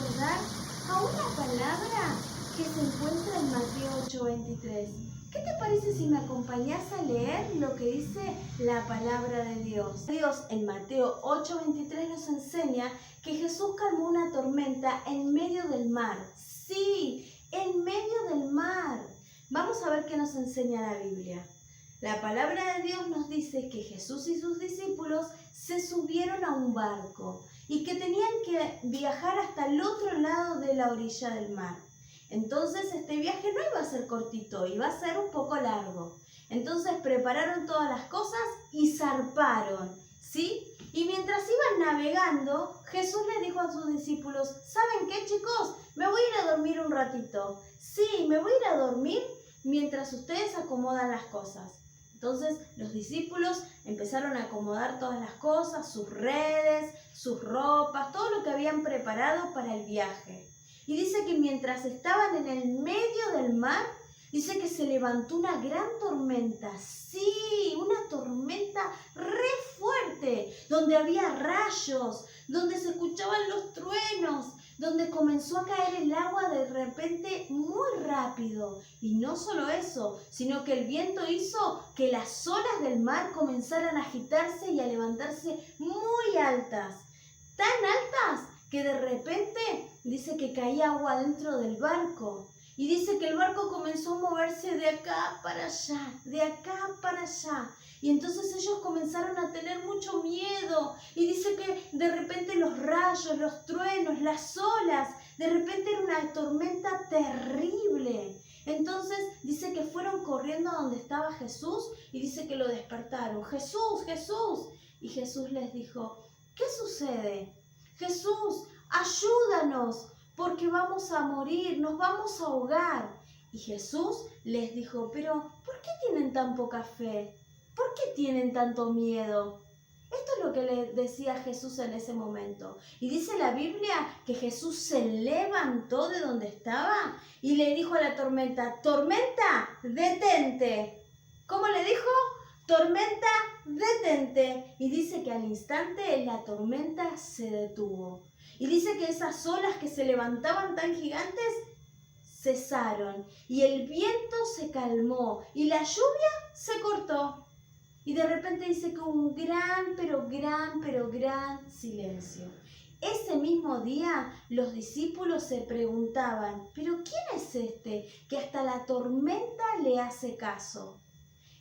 recordar a una palabra que se encuentra en Mateo 8:23. ¿Qué te parece si me acompañás a leer lo que dice la palabra de Dios? Dios en Mateo 8:23 nos enseña que Jesús calmó una tormenta en medio del mar. Sí, en medio del mar. Vamos a ver qué nos enseña la Biblia. La palabra de Dios nos dice que Jesús y sus discípulos se subieron a un barco y que tenían que viajar hasta el otro lado de la orilla del mar. Entonces este viaje no iba a ser cortito, iba a ser un poco largo. Entonces prepararon todas las cosas y zarparon, ¿sí? Y mientras iban navegando, Jesús les dijo a sus discípulos: ¿saben qué, chicos? Me voy a ir a dormir un ratito. Sí, me voy a ir a dormir mientras ustedes acomodan las cosas. Entonces los discípulos empezaron a acomodar todas las cosas, sus redes, sus ropas, todo lo que habían preparado para el viaje. Y dice que mientras estaban en el medio del mar, dice que se levantó una gran tormenta. Sí, una tormenta re fuerte, donde había rayos, donde se escuchaban los truenos, donde comenzó a caer el agua de repente muy rápido. Y no solo eso, sino que el viento hizo que las olas del mar comenzaran a agitarse y a levantarse muy altas. Tan altas que de repente dice que caía agua dentro del barco. Y dice que el barco comenzó a moverse de acá para allá, de acá para allá. Y entonces ellos comenzaron a tener mucho miedo. Y dice que de repente los rayos, los truenos, las olas, de repente era una tormenta terrible. Entonces dice que fueron corriendo a donde estaba Jesús y dice que lo despertaron. ¡Jesús, Jesús! Y Jesús les dijo: ¿qué sucede? Jesús, ayúdanos, porque vamos a morir, nos vamos a ahogar. Y Jesús les dijo: pero ¿por qué tienen tan poca fe? ¿Por qué tienen tanto miedo? Esto es lo que le decía Jesús en ese momento. Y dice la Biblia que Jesús se levantó de donde estaba y le dijo a la tormenta: tormenta, detente. ¿Cómo le dijo? Tormenta, detente. Y dice que al instante la tormenta se detuvo. Y dice que esas olas que se levantaban tan gigantes cesaron. Y el viento se calmó. Y la lluvia se cortó. Y de repente dice que hubo un gran, pero gran silencio. Ese mismo día los discípulos se preguntaban: ¿pero quién es este que hasta la tormenta le hace caso?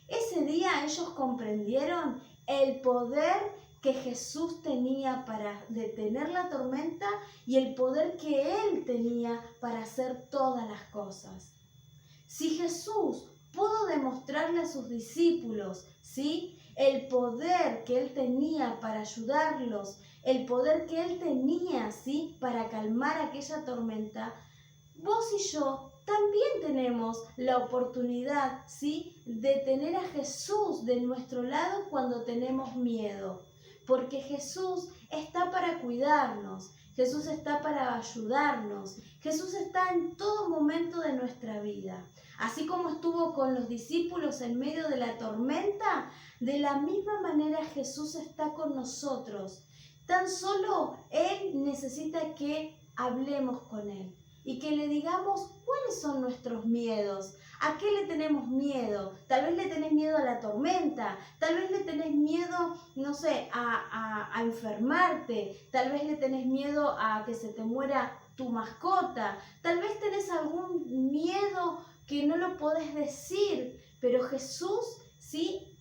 Ese día ellos comprendieron el poder que Jesús tenía para detener la tormenta y el poder que Él tenía para hacer todas las cosas. Si Jesús pudo demostrarle a sus discípulos, ¿sí?, el poder que Él tenía para ayudarlos, el poder que Él tenía, ¿sí?, para calmar aquella tormenta, vos y yo también tenemos la oportunidad, ¿sí?, de tener a Jesús de nuestro lado cuando tenemos miedo. Porque Jesús está para cuidarnos, Jesús está para ayudarnos, Jesús está en todo momento de nuestra vida. Así como estuvo con los discípulos en medio de la tormenta, de la misma manera Jesús está con nosotros. Tan solo Él necesita que hablemos con Él y que le digamos cuáles son nuestros miedos. ¿A qué le tenemos miedo? Tal vez le tenés miedo a la tormenta, tal vez le tenés miedo, no sé, a enfermarte, tal vez le tenés miedo a que se te muera tu mascota, tal vez tenés algún miedo que no lo podés decir, pero Jesús, ¿sí?,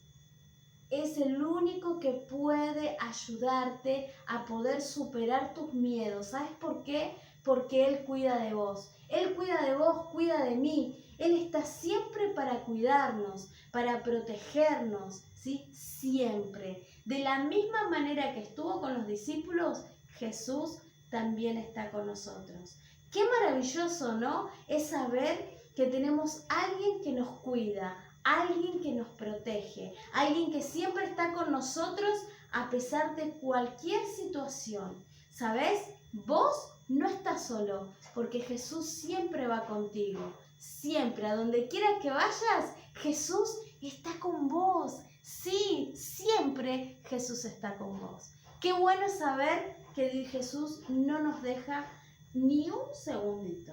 es el único que puede ayudarte a poder superar tus miedos. ¿Sabes por qué? Porque Él cuida de vos. Él cuida de vos, cuida de mí. Él está siempre para cuidarnos, para protegernos, ¿sí? Siempre. De la misma manera que estuvo con los discípulos, Jesús también está con nosotros. Qué maravilloso, ¿no? Es saber que tenemos a alguien que nos cuida, alguien que nos protege, alguien que siempre está con nosotros a pesar de cualquier situación. ¿Sabes? Vos no estás solo, porque Jesús siempre va contigo. Siempre, a donde quiera que vayas, Jesús está con vos. Sí, siempre Jesús está con vos. Qué bueno saber que Jesús no nos deja Ni un segundito.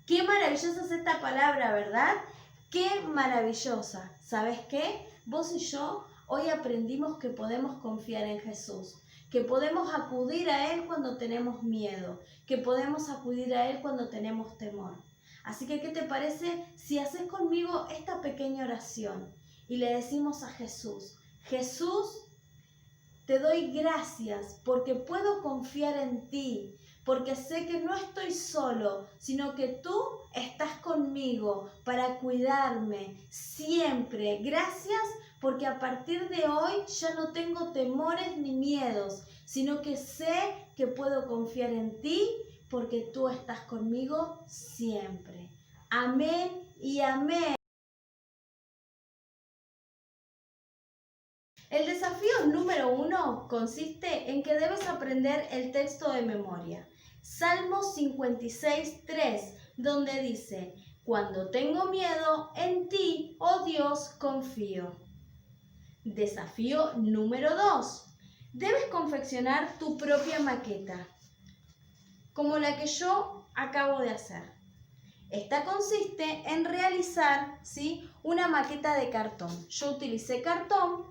Qué maravillosa es esta palabra, ¿verdad? Qué maravillosa. ¿Sabes qué? Vos y yo hoy aprendimos que podemos confiar en Jesús, que podemos acudir a Él cuando tenemos miedo, que podemos acudir a Él cuando tenemos temor. Así que, ¿qué te parece si haces conmigo esta pequeña oración y le decimos a Jesús: Jesús, te doy gracias porque puedo confiar en ti, porque sé que no estoy solo, sino que tú estás conmigo para cuidarme siempre. Gracias porque a partir de hoy ya no tengo temores ni miedos, sino que sé que puedo confiar en ti porque tú estás conmigo siempre. Amén y amén. El desafío número 1 consiste en que debes aprender el texto de memoria. Salmo 56:3, donde dice: cuando tengo miedo, en ti, oh Dios, confío. Desafío número 2. Debes confeccionar tu propia maqueta, como la que yo acabo de hacer. Esta consiste en realizar, ¿sí?, una maqueta de cartón. Yo utilicé cartón,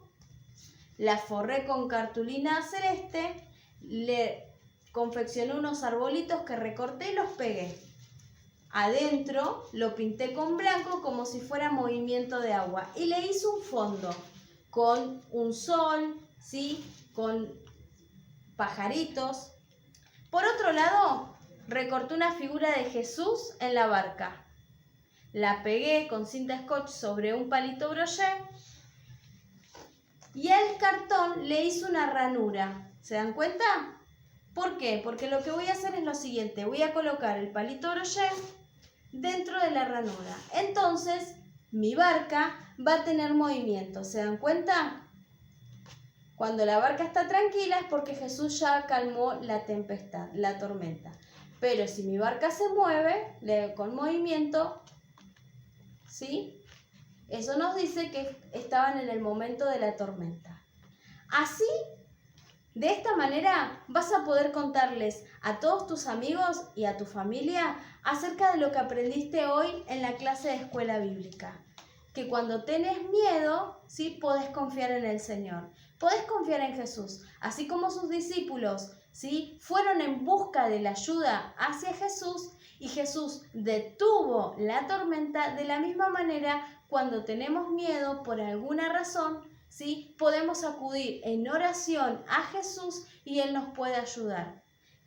la forré con cartulina celeste, le confeccioné unos arbolitos que recorté y los pegué. Adentro lo pinté con blanco como si fuera movimiento de agua y le hice un fondo con un sol, ¿sí?, con pajaritos. Por otro lado, recorté una figura de Jesús en la barca. La pegué con cinta scotch sobre un palito broché y al cartón le hice una ranura. ¿Se dan cuenta? ¿Por qué? Porque lo que voy a hacer es lo siguiente. Voy a colocar el palito broché dentro de la ranura. Entonces, mi barca va a tener movimiento. ¿Se dan cuenta? Cuando la barca está tranquila es porque Jesús ya calmó la tempestad, la tormenta. Pero si mi barca se mueve con movimiento, ¿sí?, eso nos dice que estaban en el momento de la tormenta. Así, de esta manera, vas a poder contarles a todos tus amigos y a tu familia acerca de lo que aprendiste hoy en la clase de escuela bíblica. Que cuando tenés miedo, ¿sí?, podés confiar en el Señor. Podés confiar en Jesús. Así como sus discípulos, ¿sí?, fueron en busca de la ayuda hacia Jesús y Jesús detuvo la tormenta, de la misma manera, cuando tenemos miedo por alguna razón, ¿sí?, podemos acudir en oración a Jesús y Él nos puede ayudar.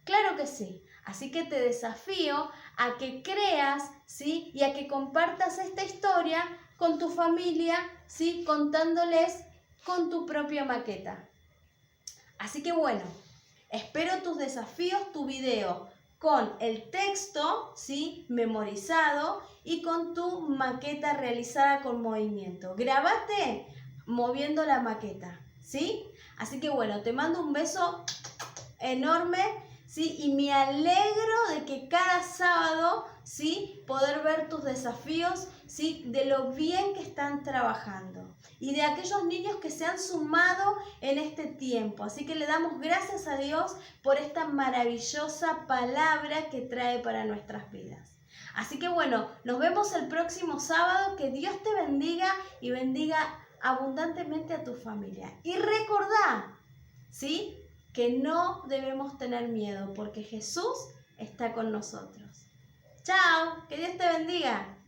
Claro que sí. Así que te desafío a que creas, ¿sí?, y a que compartas esta historia con tu familia, ¿sí?, contándoles con tu propia maqueta. Así que bueno, espero tus desafíos, tu video con el texto, ¿sí?, memorizado y con tu maqueta realizada con movimiento. Grabate moviendo la maqueta, ¿sí? Así que bueno, te mando un beso enorme, ¿sí? Y me alegro de que cada sábado, ¿sí?, poder ver tus desafíos, ¿sí?, de lo bien que están trabajando y de aquellos niños que se han sumado en este tiempo. Así que le damos gracias a Dios por esta maravillosa palabra que trae para nuestras vidas. Así que bueno, nos vemos el próximo sábado. Que Dios te bendiga y bendiga abundantemente a tu familia. Y recordá, ¿sí?, que no debemos tener miedo porque Jesús está con nosotros. ¡Chao! ¡Que Dios te bendiga!